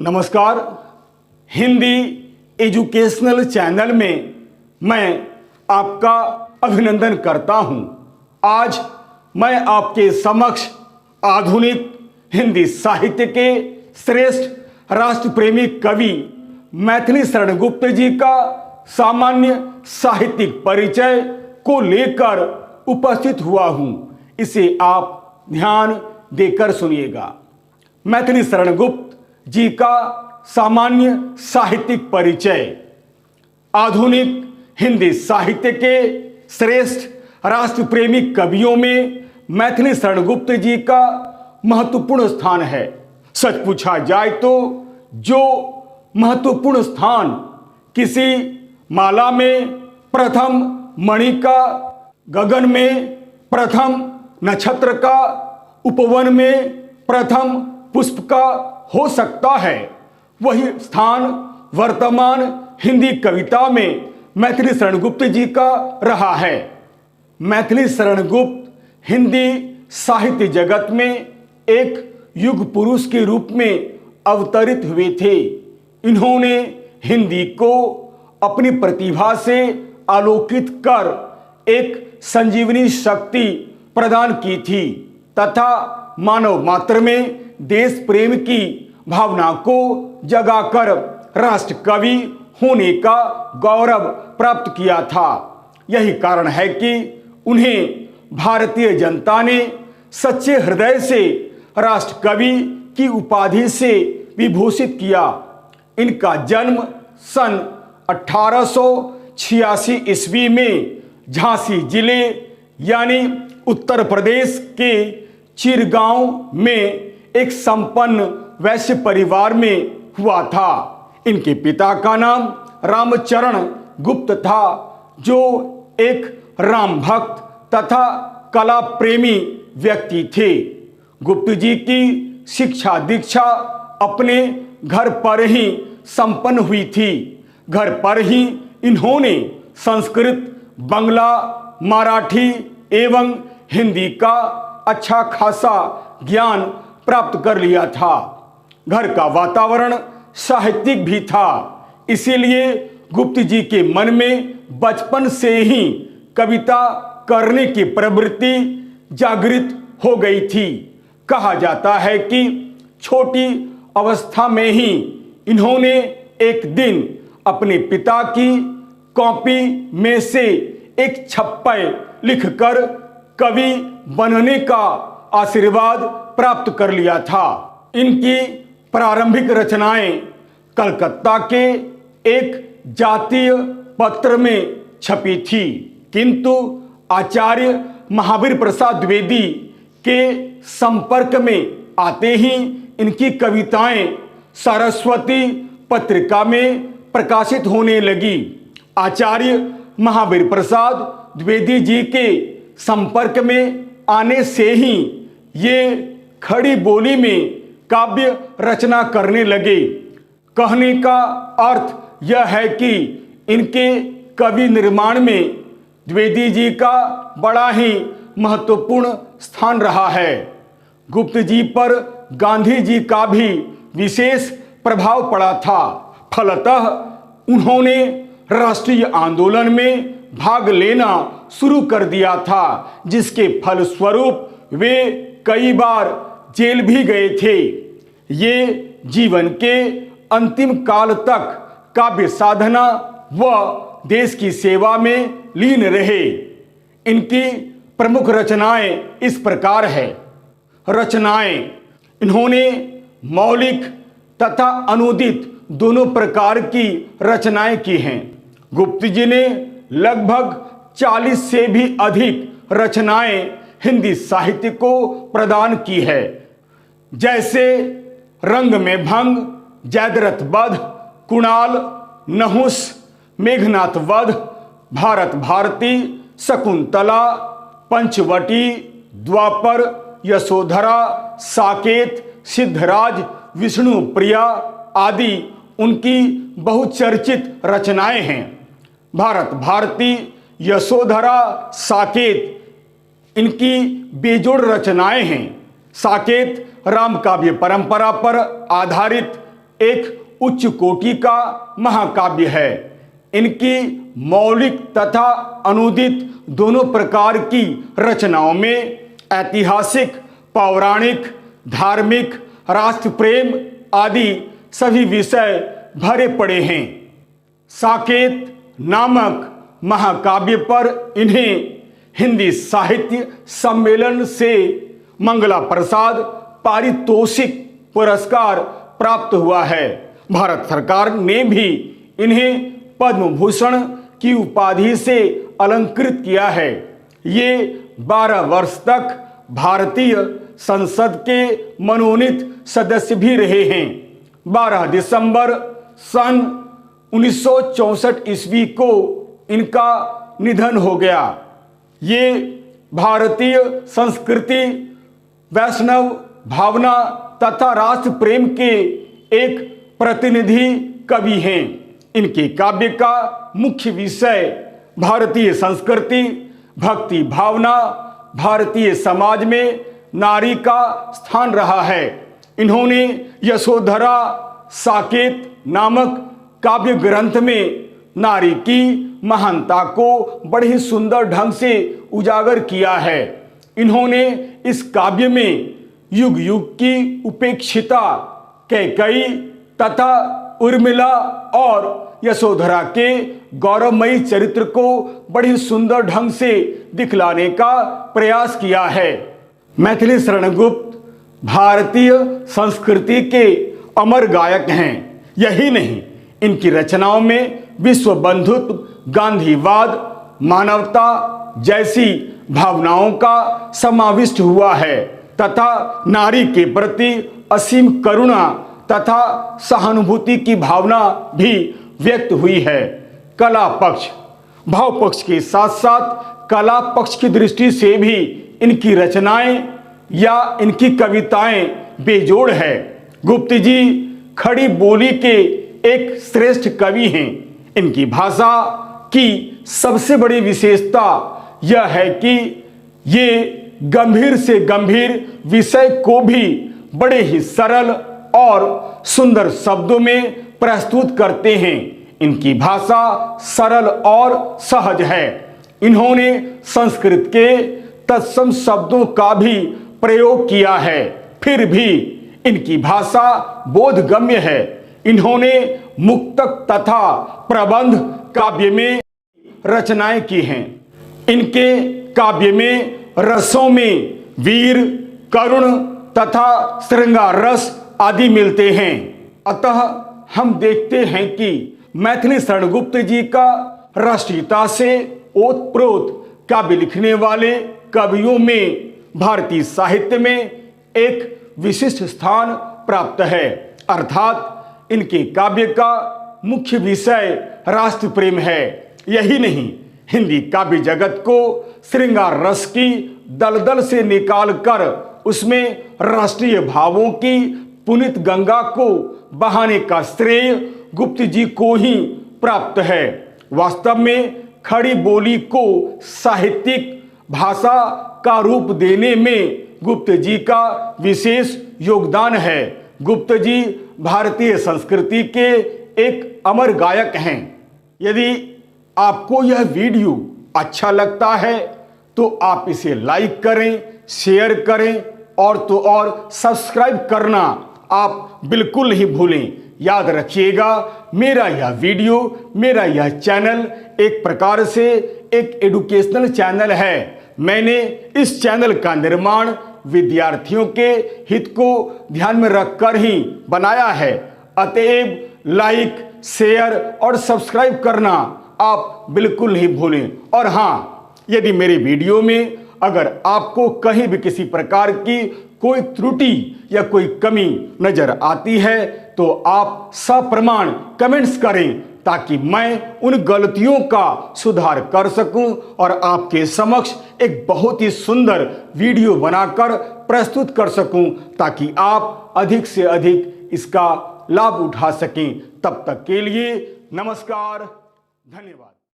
नमस्कार। Hindi educational channel में मैं आपका अभिनंदन करता हूं। आज मैं आपके समक्ष आधुनिक हिंदी साहित्य के श्रेष्ठ राष्ट्रप्रेमी कवि मैथिली शरण गुप्त जी का सामान्य साहित्यिक परिचय को लेकर उपस्थित हुआ हूं। इसे आप ध्यान देकर सुनिएगा। मैथिली शरण गुप्त जी का सामान्य साहित्यिक परिचय। आधुनिक हिंदी साहित्य के श्रेष्ठ राष्ट्रप्रेमी कवियों में मैथिली शरण गुप्त जी का महत्वपूर्ण स्थान है। सच पूछा जाए तो जो महत्वपूर्ण स्थान किसी माला में प्रथम मणि का, गगन में प्रथम नक्षत्र का, उपवन में प्रथम पुष्प का हो सकता है, वही स्थान वर्तमान हिंदी कविता में मैथिली शरण गुप्त जी का रहा है। मैथिली शरण गुप्त हिंदी साहित्य जगत में एक युग पुरुष के रूप में अवतरित हुए थे। इन्होंने हिंदी को अपनी प्रतिभा से आलोकित कर एक संजीवनी शक्ति प्रदान की थी तथा मानव मात्र में देश प्रेम की भावना को जगाकर राष्ट्र कवि होने का गौरव प्राप्त किया था। यही कारण है कि उन्हें भारतीय जनता ने सच्चे हृदय से राष्ट्र कवि की उपाधि से विभूषित किया। इनका जन्म सन 1886 ईस्वी में झांसी जिले यानी उत्तर प्रदेश के चिरगांव में एक संपन्न वैश्य परिवार में हुआ था। इनके पिता का नाम रामचरण गुप्त था, जो एक राम भक्त तथा कला प्रेमी व्यक्ति थे। गुप्त जी की शिक्षा दीक्षा अपने घर पर ही संपन्न हुई थी। घर पर ही इन्होंने संस्कृत, बांग्ला, मराठी एवं हिंदी का अच्छा खासा ज्ञान प्राप्त कर लिया था। घर का वातावरण साहित्यिक भी था, इसीलिए गुप्त जी के मन में बचपन से ही कविता करने की प्रवृत्ति जागृत हो गई थी। कहा जाता है कि छोटी अवस्था में ही इन्होंने एक दिन अपने पिता की कॉपी में से एक छप्पय लिखकर कवि बनने का आशीर्वाद प्राप्त कर लिया था। इनकी प्रारंभिक रचनाएं कलकत्ता के एक जातीय पत्र में छपी थी, किंतु आचार्य महावीर प्रसाद द्विवेदी के संपर्क में आते ही इनकी कविताएं सरस्वती पत्रिका में प्रकाशित होने लगी। आचार्य महावीर प्रसाद द्विवेदी जी के संपर्क में आने से ही ये खड़ी बोली में काव्य रचना करने लगे। कहने का अर्थ यह है कि इनके कवि निर्माण में द्विवेदी जी का बड़ा ही महत्वपूर्ण स्थान रहा है। गुप्त जी पर गांधी जी का भी विशेष प्रभाव पड़ा था। फलतः उन्होंने राष्ट्रीय आंदोलन में भाग लेना शुरू कर दिया था, जिसके फलस्वरूप वे कई बार जेल भी गए थे। ये जीवन के अंतिम काल तक काव्य साधना व देश की सेवा में लीन रहे। इनकी प्रमुख रचनाएं इस प्रकार है। रचनाएं इन्होंने मौलिक तथा अनुदित दोनों प्रकार की रचनाएं की हैं। गुप्त जी ने लगभग 40 से भी अधिक रचनाएं हिंदी साहित्य को प्रदान की है, जैसे रंग में भंग, जयद्रथ वध, कुणाल, नहुस, मेघनाथ वध, भारत भारती, शकुंतला, पंचवटी, द्वापर, यशोधरा, साकेत, सिद्धराज, विष्णु प्रिया आदि उनकी बहुचर्चित रचनाएं हैं। भारत भारती, यशोधरा, साकेत इनकी बेजोड़ रचनाएं हैं। साकेत राम काव्य परंपरा पर आधारित एक उच्च कोटि का महाकाव्य है। इनकी मौलिक तथा अनुदित दोनों प्रकार की रचनाओं में ऐतिहासिक, पौराणिक, धार्मिक, राष्ट्र प्रेम आदि सभी विषय भरे पड़े हैं। साकेत नामक महाकाव्य पर इन्हें हिंदी साहित्य सम्मेलन से मंगला प्रसाद पारितोषिक पुरस्कार प्राप्त हुआ है। भारत सरकार ने भी इन्हें पद्म भूषण की उपाधि से अलंकृत किया है। ये 12 वर्ष तक भारतीय संसद के मनोनीत सदस्य भी रहे हैं। 12 दिसंबर सन 1964 ईस्वी को इनका निधन हो गया। ये भारतीय संस्कृति, वैष्णव भावना तथा राष्ट्र प्रेम के एक प्रतिनिधि कवि हैं। इनके काव्य का मुख्य विषय भारतीय संस्कृति, भक्ति भावना, भारतीय समाज में नारी का स्थान रहा है। इन्होंने यशोधरा साकेत नामक काव्य ग्रंथ में नारी की महानता को बड़े सुंदर ढंग से उजागर किया है। इन्होंने इस काव्य में युग युग की उपेक्षिता कैकेयी तथा उर्मिला और यशोधरा के गौरवमयी चरित्र को बड़ी सुंदर ढंग से दिखलाने का प्रयास किया है। मैथिली शरण गुप्त भारतीय संस्कृति के अमर गायक हैं। यही नहीं, इनकी रचनाओं में विश्व बंधुत्व, गांधीवाद, मानवता जैसी भावनाओं का समाविष्ट हुआ है तथा नारी के प्रति असीम करुणा तथा सहानुभूति की भावना भी व्यक्त हुई है। कला पक्ष, भाव पक्ष के साथ साथ कला पक्ष की दृष्टि से भी इनकी रचनाएं या इनकी कविताएं बेजोड़ है। गुप्त जी खड़ी बोली के एक श्रेष्ठ कवि हैं। इनकी भाषा की सबसे बड़ी विशेषता यह है कि ये गंभीर से गंभीर विषय को भी बड़े ही सरल और सुंदर शब्दों में प्रस्तुत करते हैं। इनकी भाषा सरल और सहज है। इन्होंने संस्कृत के तत्सम शब्दों का भी प्रयोग किया है, फिर भी इनकी भाषा बोधगम्य है। इन्होंने मुक्तक तथा प्रबंध काव्य में रचनाएं की हैं। इनके काव्य में रसों में वीर, करुण तथा श्रृंगार रस आदि मिलते हैं। अतः हम देखते हैं कि मैथिली शरण गुप्त जी का राष्ट्रीयता से ओतप्रोत काव्य लिखने वाले कवियों में भारतीय साहित्य में एक विशिष्ट स्थान प्राप्त है। अर्थात इनके काव्य का मुख्य विषय राष्ट्र प्रेम है। यही नहीं, हिंदी काव्य जगत को श्रृंगार रस की दलदल से निकालकर उसमें राष्ट्रीय भावों की पुनीत गंगा को बहाने का श्रेय गुप्त जी को ही प्राप्त है। वास्तव में खड़ी बोली को साहित्यिक भाषा का रूप देने में गुप्त जी का विशेष योगदान है। गुप्त जी भारतीय संस्कृति के एक अमर गायक हैं। यदि आपको यह वीडियो अच्छा लगता है तो आप इसे लाइक करें, शेयर करें और तो और सब्सक्राइब करना आप बिल्कुल नहीं भूलें। याद रखिएगा, मेरा यह वीडियो, मेरा यह चैनल एक प्रकार से एक एजुकेशनल चैनल है। मैंने इस चैनल का निर्माण विद्यार्थियों के हित को ध्यान में रखकर ही बनाया है। अतएव लाइक, शेयर और सब्सक्राइब करना आप बिल्कुल नहीं भूलें। और हाँ, यदि मेरे वीडियो में अगर आपको कहीं भी किसी प्रकार की कोई त्रुटि या कोई कमी नजर आती है तो आप सप्रमाण कमेंट्स करें, ताकि मैं उन गलतियों का सुधार कर सकूं और आपके समक्ष एक बहुत ही सुंदर वीडियो बनाकर प्रस्तुत कर सकूं, ताकि आप अधिक से अधिक इसका लाभ उठा सकें। तब तक के लिए नमस्कार, धन्यवाद।